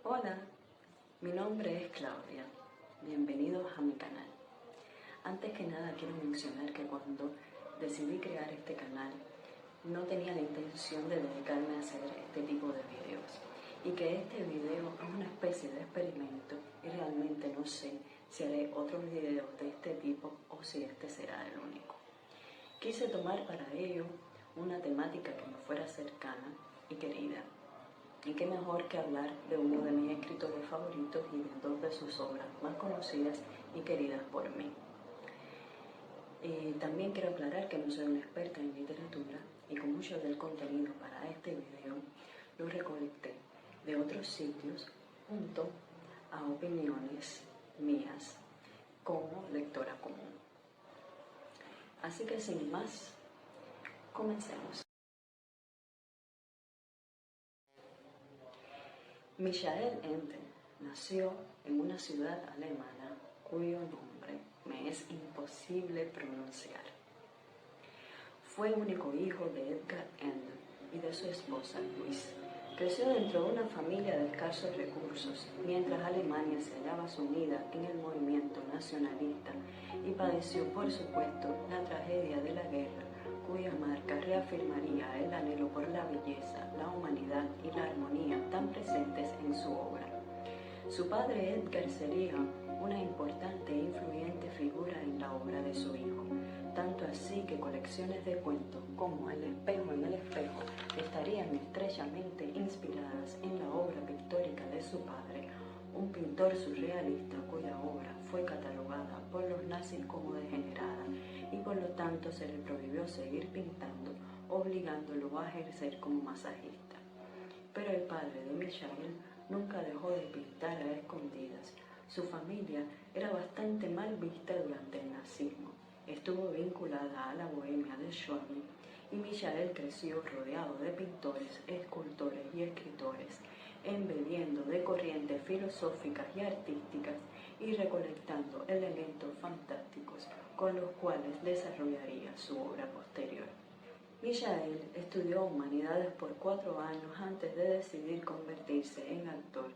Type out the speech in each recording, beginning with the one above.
Hola, mi nombre es Claudia. Bienvenidos a mi canal. Antes que nada quiero mencionar que cuando decidí crear este canal no tenía la intención de dedicarme a hacer este tipo de videos y que este video es una especie de experimento y realmente no sé si haré otros videos de este tipo o si este será el único. Quise tomar para ello una temática que me fuera cercana y querida. Y qué mejor que hablar de uno de mis escritores favoritos y de dos de sus obras más conocidas y queridas por mí. También quiero aclarar que no soy una experta en literatura y que mucho del contenido para este video lo recolecté de otros sitios junto a opiniones mías como lectora común. Así que sin más, comencemos. Michael Ende nació en una ciudad alemana cuyo nombre me es imposible pronunciar. Fue único hijo de Edgar Ende y de su esposa Louise. Creció dentro de una familia de escasos recursos, mientras Alemania se hallaba sumida en el movimiento nacionalista y padeció, por supuesto, la tragedia de la guerra, cuya marca reafirmaría el anhelo por la belleza, la humanidad y la armonía tan presentes en su obra. Su padre Edgar sería una importante e influyente figura en la obra de su hijo, tanto así que colecciones de cuentos como El espejo en el espejo estarían estrechamente inspiradas en la obra pictórica de su padre, un pintor surrealista cuya obra fue catalogada por los nazis como degenerada y por lo tanto se le prohibió seguir pintando, obligándolo a ejercer como masajista. Pero el padre de Michael nunca dejó de pintar a escondidas. Su familia era bastante mal vista durante el nazismo. Estuvo vinculada a la bohemia de Schwabing y Michael creció rodeado de pintores, escultores y escritores, embebiendo de corrientes filosóficas y artísticas y recolectando elementos fantásticos con los cuales desarrollaría su obra posterior. Michael estudió humanidades por 4 años antes de decidir convertirse en actor.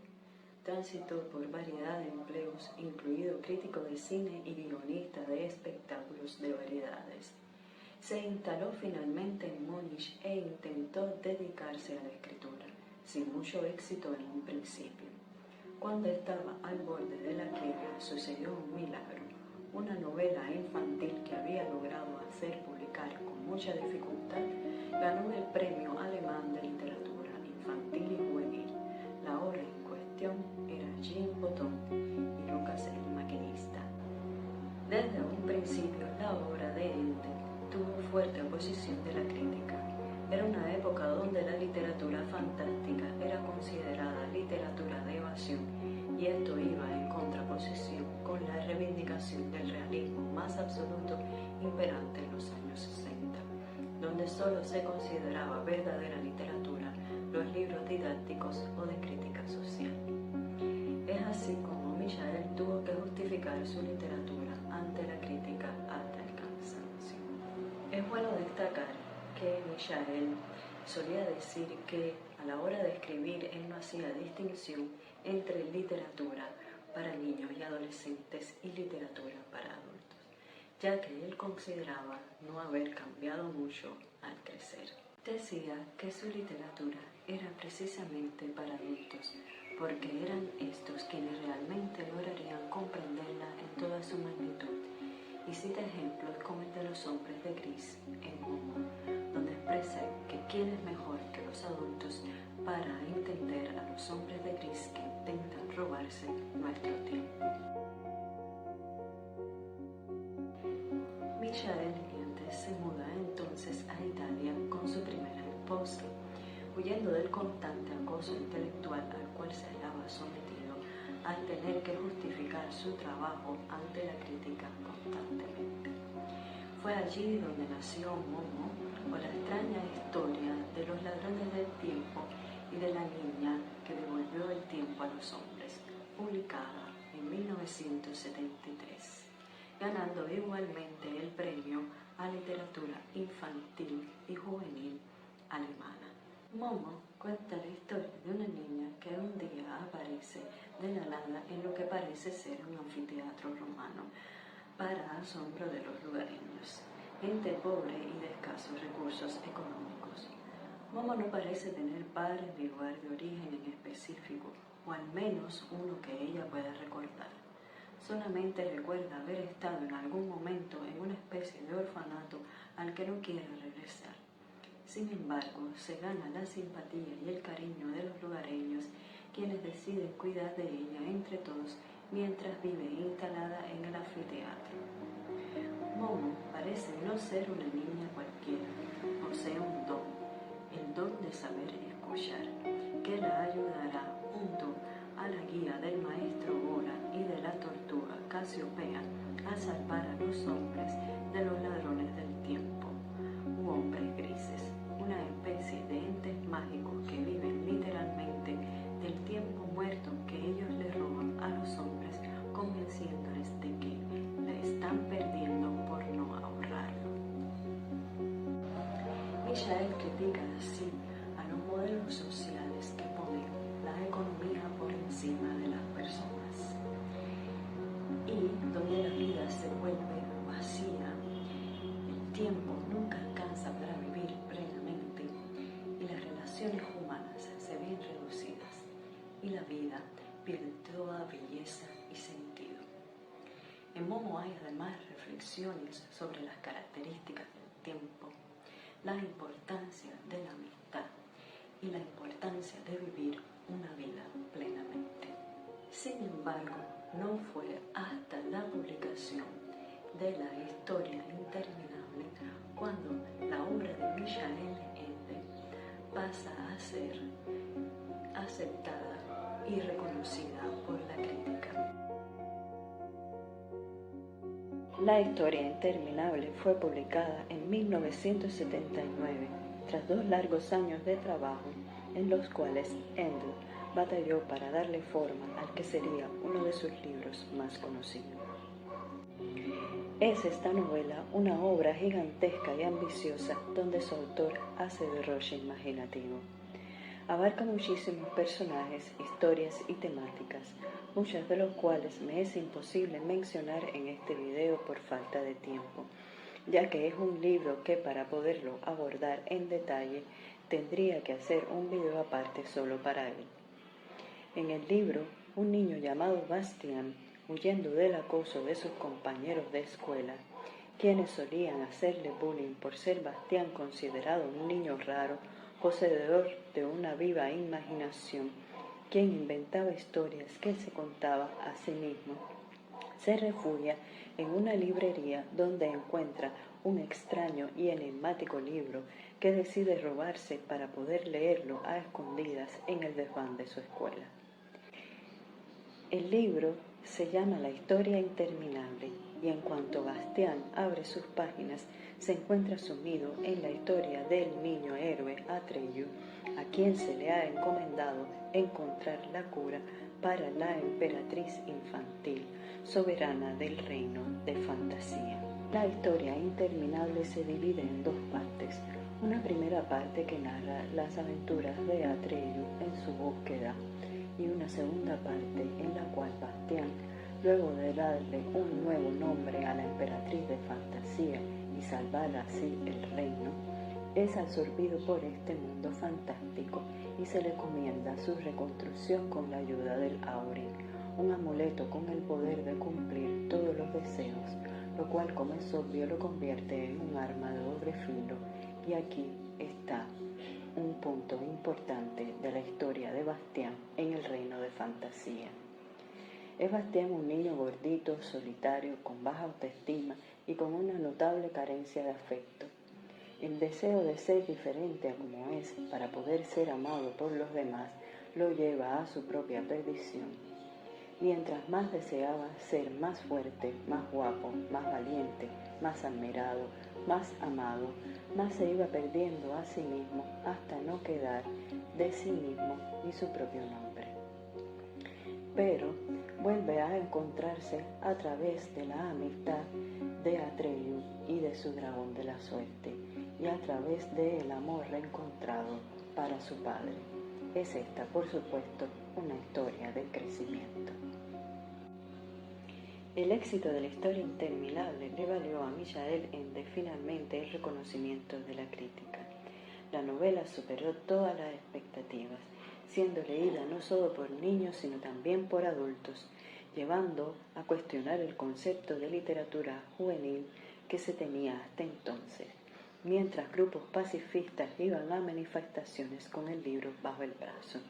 Transitó por variedad de empleos, incluido crítico de cine y guionista de espectáculos de variedades. Se instaló finalmente en Múnich e intentó dedicarse a la escritura, sin mucho éxito en un principio. Cuando estaba al borde de la quiebra, sucedió un milagro. Una novela infantil que había logrado hacer publicar con mucha dificultad ganó el Premio Alemán de Literatura Infantil y Juvenil. La obra en cuestión era Jean Botón y Lucas el Maquinista. Desde un principio, la obra de Ende tuvo fuerte oposición de la crítica. Era una época donde la literatura fantástica era considerada literatura de evasión y esto iba en contraposición con la reivindicación del realismo más absoluto imperante en los años 60, donde solo se consideraba verdadera literatura los libros didácticos o de crítica social. Es así como Michael tuvo que justificar su literatura ante la crítica hasta el cansancio. Es bueno destacar que Michael solía decir que a la hora de escribir él no hacía distinción entre literatura para niños y adolescentes y literatura para adultos, ya que él consideraba no haber cambiado mucho al crecer. Decía que su literatura era precisamente para adultos, porque eran estos quienes realmente lograrían comprenderla en toda su magnitud, y cita ejemplos como el de los hombres de gris en Momo, donde expresa que quién es mejor que los adultos para entender a los hombres de gris que intentan robarse nuestro tiempo. Michael Ende se muda entonces a Italia con su primera esposa, huyendo del constante acoso intelectual al cual se hallaba sometido al tener que justificar su trabajo ante la crítica constantemente. Fue allí donde nació Momo, o la extraña historia de los ladrones del tiempo y de la niña que devolvió el tiempo a los hombres, publicada en 1973, ganando igualmente el premio a literatura infantil y juvenil alemana. Momo cuenta la historia de una niña que un día aparece de la nada en lo que parece ser un anfiteatro romano, para asombro de los lugareños, gente pobre y de escasos recursos económicos. Momo no parece tener padre ni lugar de origen en específico, o al menos uno que ella pueda recordar. Solamente recuerda haber estado en algún momento en una especie de orfanato al que no quiere regresar. Sin embargo, se gana la simpatía y el cariño de los lugareños, quienes deciden cuidar de ella entre todos mientras vive instalada en el anfiteatro. Momo parece no ser una niña cualquiera, posee un don, el don de saber escuchar, que la ayudará junto a la guía del maestro Bora y de la tortuga Casiopea a salvar a los hombres de los ladrones del tiempo, u hombres grises, una especie de entes mágicos que viven literalmente del tiempo muerto que ellos le roban a los hombres, convenciéndoles de que la están perdiendo por no ahorrarlo. Michael critica así a los modelos sociales que ponen la economía por encima de las personas y donde la vida se vuelve vacía, el tiempo nunca alcanza para vivir plenamente y las relaciones humanas se ven reducidas y la vida pierde toda belleza y sentido. En Momo hay además reflexiones sobre las características del tiempo, la importancia de la amistad y la importancia de vivir una vida plenamente. Sin embargo, no fue hasta la publicación de la historia interminable cuando la obra de Michael Ende pasa a ser aceptada y reconocida por la crítica. La historia interminable fue publicada en 1979, tras 2 largos años de trabajo en los cuales Ende batalló para darle forma al que sería uno de sus libros más conocidos. Es esta novela una obra gigantesca y ambiciosa donde su autor hace derroche imaginativo. Abarca muchísimos personajes, historias y temáticas, muchos de los cuales me es imposible mencionar en este video por falta de tiempo, ya que es un libro que para poderlo abordar en detalle tendría que hacer un video aparte solo para él. En el libro, un niño llamado Bastián, huyendo del acoso de sus compañeros de escuela, quienes solían hacerle bullying por ser Bastián considerado un niño raro, poseedor de una viva imaginación, quien inventaba historias que se contaba a sí mismo, se refugia en una librería donde encuentra un extraño y enigmático libro que decide robarse para poder leerlo a escondidas en el desván de su escuela. El libro se llama La historia interminable y en cuanto Bastián abre sus páginas se encuentra sumido en la historia del niño héroe Atreyu, a quien se le ha encomendado encontrar la cura para la emperatriz infantil, soberana del reino de fantasía. La historia interminable se divide en 2 partes. Una primera parte que narra las aventuras de Atreyu en su búsqueda y una segunda parte en la cual Bastián, luego de darle un nuevo nombre a la emperatriz de fantasía y salvar así el reino, es absorbido por este mundo fantástico y se le encomienda su reconstrucción con la ayuda del Aurin, un amuleto con el poder de cumplir todos los deseos, lo cual, como es obvio, lo convierte en un arma de doble filo. Y aquí está un punto importante de la historia de Bastián en el reino de fantasía. Es Bastián un niño gordito, solitario, con baja autoestima y con una notable carencia de afecto. El deseo de ser diferente a como es para poder ser amado por los demás lo lleva a su propia perdición. Mientras más deseaba ser más fuerte, más guapo, más valiente, más admirado, más amado, más se iba perdiendo a sí mismo hasta no quedar de sí mismo ni su propio nombre. Pero vuelve a encontrarse a través de la amistad de Atreyu y de su dragón de la suerte, y a través del amor reencontrado para su padre. Es esta, por supuesto, una historia de crecimiento. merecimiento. El éxito de la historia interminable le valió a Michael Ende finalmente el reconocimiento de la crítica. La novela superó todas las expectativas, siendo leída no solo por niños sino también por adultos, llevando a cuestionar el concepto de literatura juvenil que se tenía hasta entonces, mientras grupos pacifistas iban a manifestaciones con el libro bajo el brazo.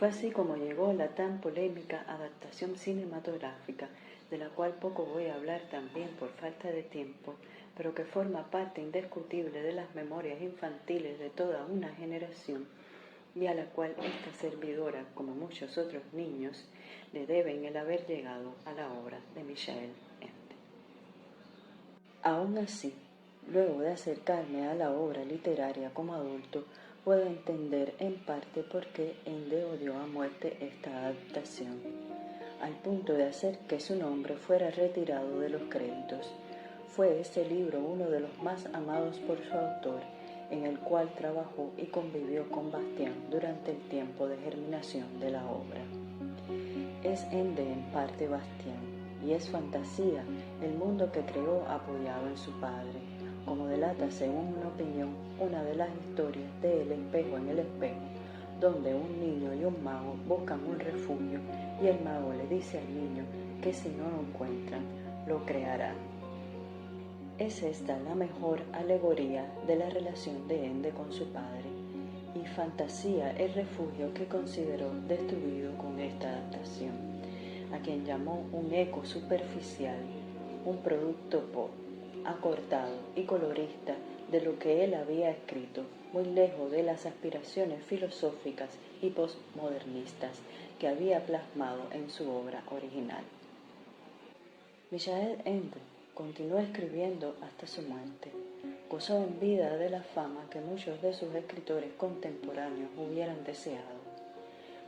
Fue así como llegó la tan polémica adaptación cinematográfica, de la cual poco voy a hablar también por falta de tiempo, pero que forma parte indiscutible de las memorias infantiles de toda una generación y a la cual esta servidora, como muchos otros niños, le deben el haber llegado a la obra de Michael Ende. Aún así, luego de acercarme a la obra literaria como adulto, puedo entender en parte por qué Ende odió a muerte esta adaptación, al punto de hacer que su nombre fuera retirado de los créditos. Fue este libro uno de los más amados por su autor, en el cual trabajó y convivió con Bastián durante el tiempo de germinación de la obra. Es Ende en parte Bastián, y es fantasía el mundo que creó apoyado en su padre, como delata, según una opinión, una de las historias de El espejo en el espejo, donde un niño y un mago buscan un refugio y el mago le dice al niño que si no lo encuentran, lo creará. Es esta la mejor alegoría de la relación de Ende con su padre, y fantasía el refugio que consideró destruido con esta adaptación, a quien llamó un eco superficial, un producto pop, acortado y colorista de lo que él había escrito, muy lejos de las aspiraciones filosóficas y postmodernistas que había plasmado en su obra original. Michael Ende continuó escribiendo hasta su muerte. Gozó en vida de la fama que muchos de sus escritores contemporáneos hubieran deseado.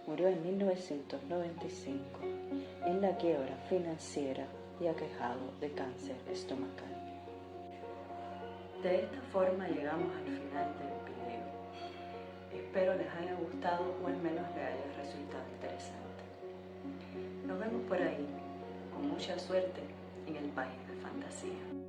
Murió en 1995, en la quiebra financiera y aquejado de cáncer estomacal. De esta forma llegamos al final del video. Espero les haya gustado o al menos les haya resultado interesante. Nos vemos por ahí, con mucha suerte, en el país de fantasía.